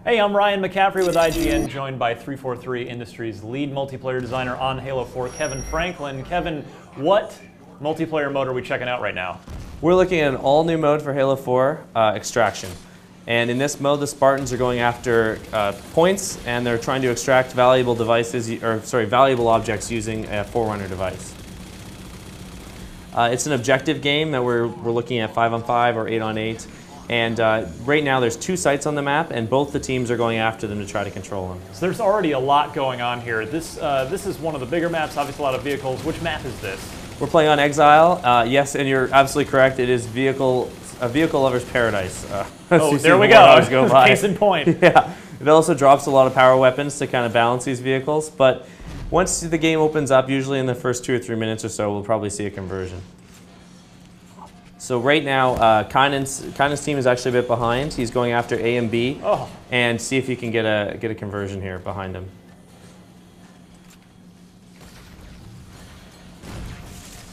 Hey, I'm Ryan McCaffrey with IGN, joined by 343 Industries lead multiplayer designer on Halo 4, Kevin Franklin. Kevin, what multiplayer mode are we checking out right now? We're looking at an all-new mode for Halo 4, Extraction. And in this mode, the Spartans are going after points, and they're trying to extract valuable valuable objects using a Forerunner device. It's an objective game that we're looking at 5-on-5 or 8-on-8. And right now there's 2 sites on the map, and both the teams are going after them to try to control them. So there's already a lot going on here. This is one of the bigger maps, obviously a lot of vehicles. Which map is this? We're playing on Exile. Yes, and you're absolutely correct. It is a vehicle lover's paradise. Oh, there we go. Case in point. Yeah. It also drops a lot of power weapons to kind of balance these vehicles. But once the game opens up, usually in the first 2 or 3 minutes or so, we'll probably see a conversion. So right now, Kynan's team is actually a bit behind. He's going after A and B, and see if he can get a conversion here behind him.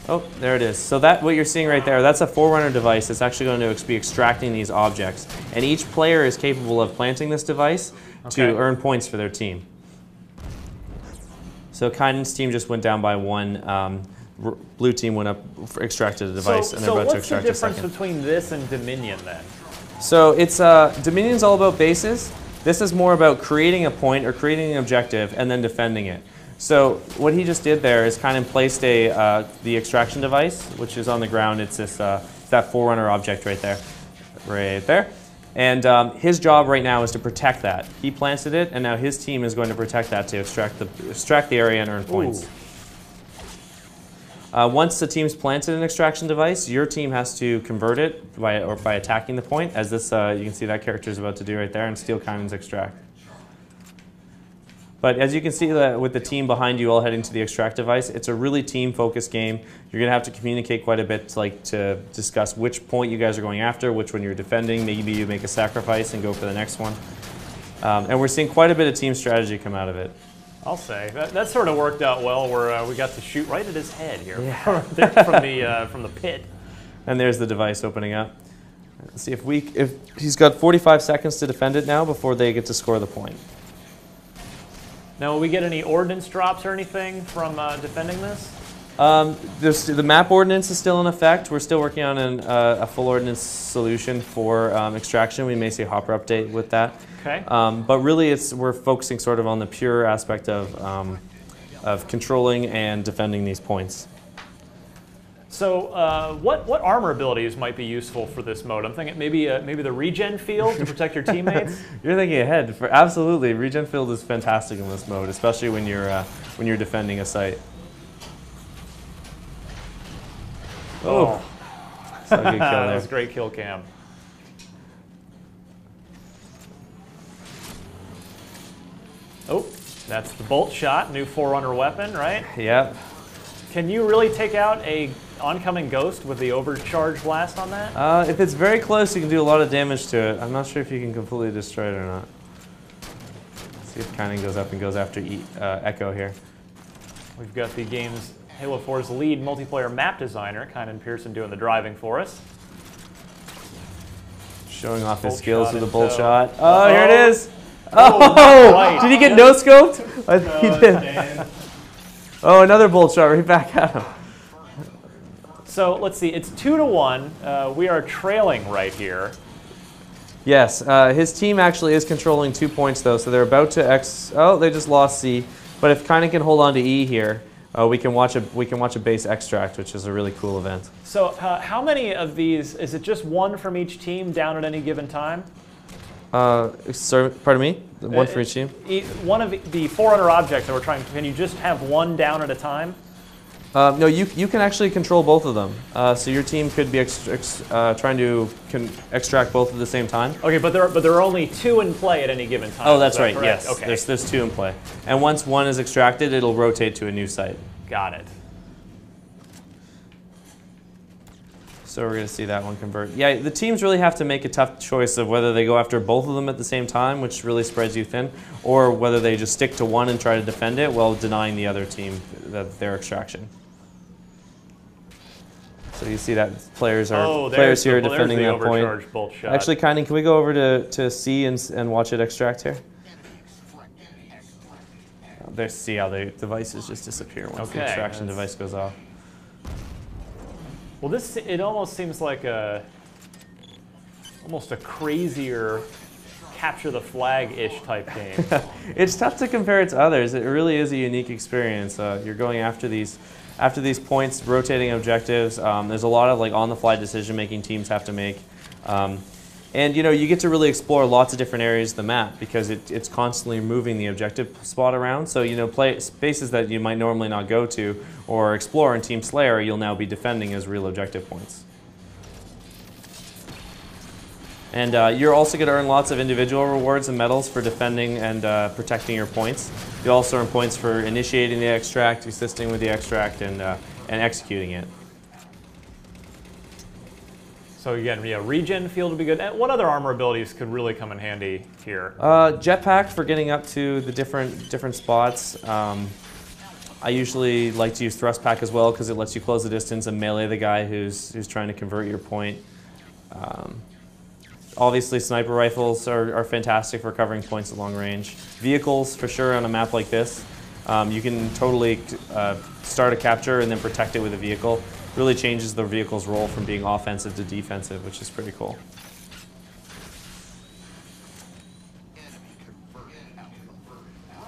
Oh, there it is. So what you're seeing right there, that's a Forerunner device that's actually going to be extracting these objects. And each player is capable of planting this device to earn points for their team. So Kynan's team just went down by 1. Blue team went up, extracted a device, and they're about to extract a second. So what's the difference between this and Dominion then? So it's Dominion's all about bases. This is more about creating a point or creating an objective and then defending it. So what he just did there is kind of placed the extraction device, which is on the ground. It's this that Forerunner object right there, and his job right now is to protect that. He planted it, and now his team is going to protect that to extract the area and earn points. Ooh. Once the team's planted an extraction device, your team has to convert it by attacking the point, as this you can see that character is about to do right there, and steal Kynan's extract. But as you can see with the team behind you all heading to the extract device, it's a really team-focused game. You're going to have to communicate quite a bit to discuss which point you guys are going after, which one you're defending. Maybe you make a sacrifice and go for the next one. And we're seeing quite a bit of team strategy come out of it. I'll say that sort of worked out well, where we got to shoot right at his head here from the pit. And there's the device opening up. Let's see if he's got 45 seconds to defend it now before they get to score the point. Now, will we get any ordnance drops or anything from defending this? The map ordnance is still in effect. We're still working on a full ordnance solution for extraction. We may see a hopper update with that. Okay. But really, we're focusing sort of on the pure aspect of controlling and defending these points. So, what armor abilities might be useful for this mode? I'm thinking maybe the regen field to protect your teammates. You're thinking ahead. Absolutely, regen field is fantastic in this mode, especially when you're defending a site. Oh, so good kill there. That was a great kill cam. Oh, that's the bolt shot, new Forerunner weapon, right? Yep. Can you really take out a oncoming ghost with the overcharge blast on that? If it's very close, you can do a lot of damage to it. I'm not sure if you can completely destroy it or not. Let's see if Kynan goes up and goes after Echo here. We've got the game's Halo 4's lead multiplayer map designer, Kynan Pearson, doing the driving for us. Showing off his skills with the bolt shot. Oh, here it is! Oh! Did he get no-scoped? I think he did. Oh, another bolt shot right back at him. So let's see, it's 2-1. We are trailing right here. Yes, his team actually is controlling 2 points though, so they're about to oh, they just lost C. But if Kynan can hold on to E here, we can watch a base extract, which is a really cool event. So how many of these, is it just one from each team down at any given time? Sorry, pardon me? One for each team? One of the Forerunner objects that we're trying, can you just have one down at a time? No, you can actually control both of them. So your team could be trying to extract both at the same time. Okay, but there are only 2 in play at any given time. Oh, that's right. Yes. Okay. There's 2 in play, and once one is extracted, it'll rotate to a new site. Got it. So we're going to see that one convert. Yeah, the teams really have to make a tough choice of whether they go after both of them at the same time, which really spreads you thin, or whether they just stick to one and try to defend it while denying the other team their extraction. So you see that players there's here the, defending there's that the point. overcharged bolt shot. Actually, Kynan, can we go over to C and watch it extract here? There, see how the devices just disappear once the extraction device goes off. Well, it almost seems like almost a crazier capture the flag-ish type game. It's tough to compare it to others. It really is a unique experience. You're going after these points, rotating objectives. There's a lot of like on-the-fly decision-making teams have to make. And you get to really explore lots of different areas of the map because it's constantly moving the objective spot around. So play spaces that you might normally not go to or explore in Team Slayer, you'll now be defending as real objective points. And you're also going to earn lots of individual rewards and medals for defending and protecting your points. You also earn points for initiating the extract, assisting with the extract, and executing it. So again, regen field would be good. And what other armor abilities could really come in handy here? Jetpack for getting up to the different spots. I usually like to use thrust pack as well because it lets you close the distance and melee the guy who's trying to convert your point. Obviously, sniper rifles are fantastic for covering points at long range. Vehicles, for sure, on a map like this. You can totally start a capture and then protect it with a vehicle. Really changes the vehicle's role from being offensive to defensive, which is pretty cool.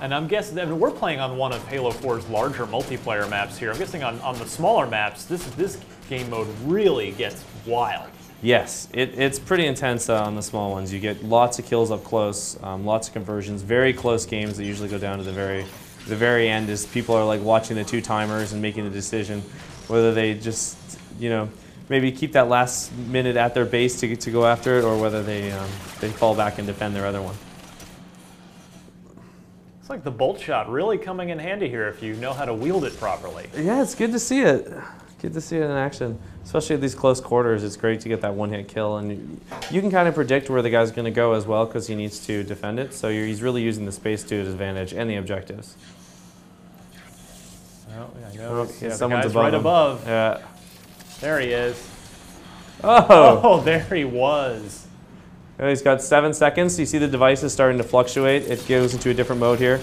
And I'm guessing, we're playing on one of Halo 4's larger multiplayer maps here. I'm guessing on the smaller maps, this game mode really gets wild. Yes, it's pretty intense on the small ones. You get lots of kills up close, lots of conversions, very close games that usually go down to the very end as people are like watching the two timers and making the decision whether they just, maybe keep that last minute at their base to go after it or whether they fall back and defend their other one. It's like the bolt shot really coming in handy here if you know how to wield it properly. Yeah, it's good to see it. Good to see it in action. Especially at these close quarters, it's great to get that one-hit kill. And you can kind of predict where the guy's going to go as well because he needs to defend it. So he's really using the space to his advantage and the objectives. Oh, I know. Someone's the guy's above right him. above. Yeah. There he is. Oh! There he was. He's got 7 seconds. You see the device is starting to fluctuate. It goes into a different mode here.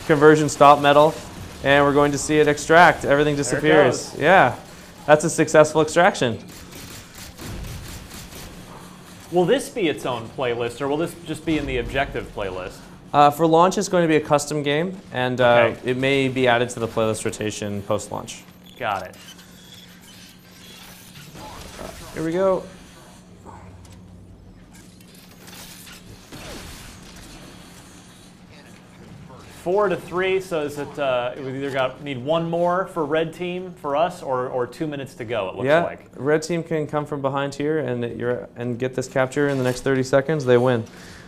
Conversion stop metal. And we're going to see it extract. Everything disappears. Yeah. That's a successful extraction. Will this be its own playlist, or will this just be in the objective playlist? For launch, it's going to be a custom game, and it may be added to the playlist rotation post-launch. Got it. Here we go. 4-3, so is it, we either need one more for red team for us, or 2 minutes to go, it looks like. Yeah, red team can come from behind here and get this capture in the next 30 seconds, they win.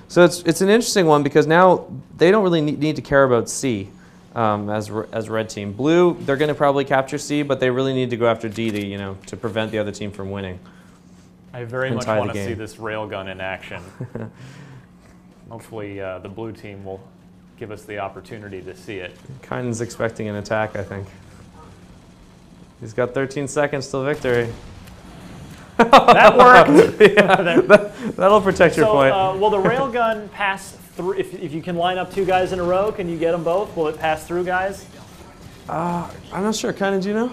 So it's an interesting one because now they don't really need to care about C as red team. Blue, they're going to probably capture C, but they really need to go after D to prevent the other team from winning. I very much want to see this railgun in action. Hopefully the blue team will give us the opportunity to see it. Kynan's expecting an attack, I think. He's got 13 seconds till victory. That worked! Yeah, that'll protect your point. Will the railgun pass through, if you can line up two guys in a row, can you get them both? Will it pass through guys? I'm not sure. Kynan, do you know?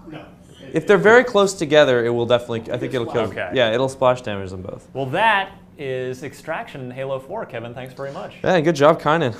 No. If they're very close together, it will definitely, I think it'll kill. Okay. Yeah, it'll splash damage them both. Well, that is Extraction in Halo 4. Kevin, thanks very much. Yeah, good job, Kynan.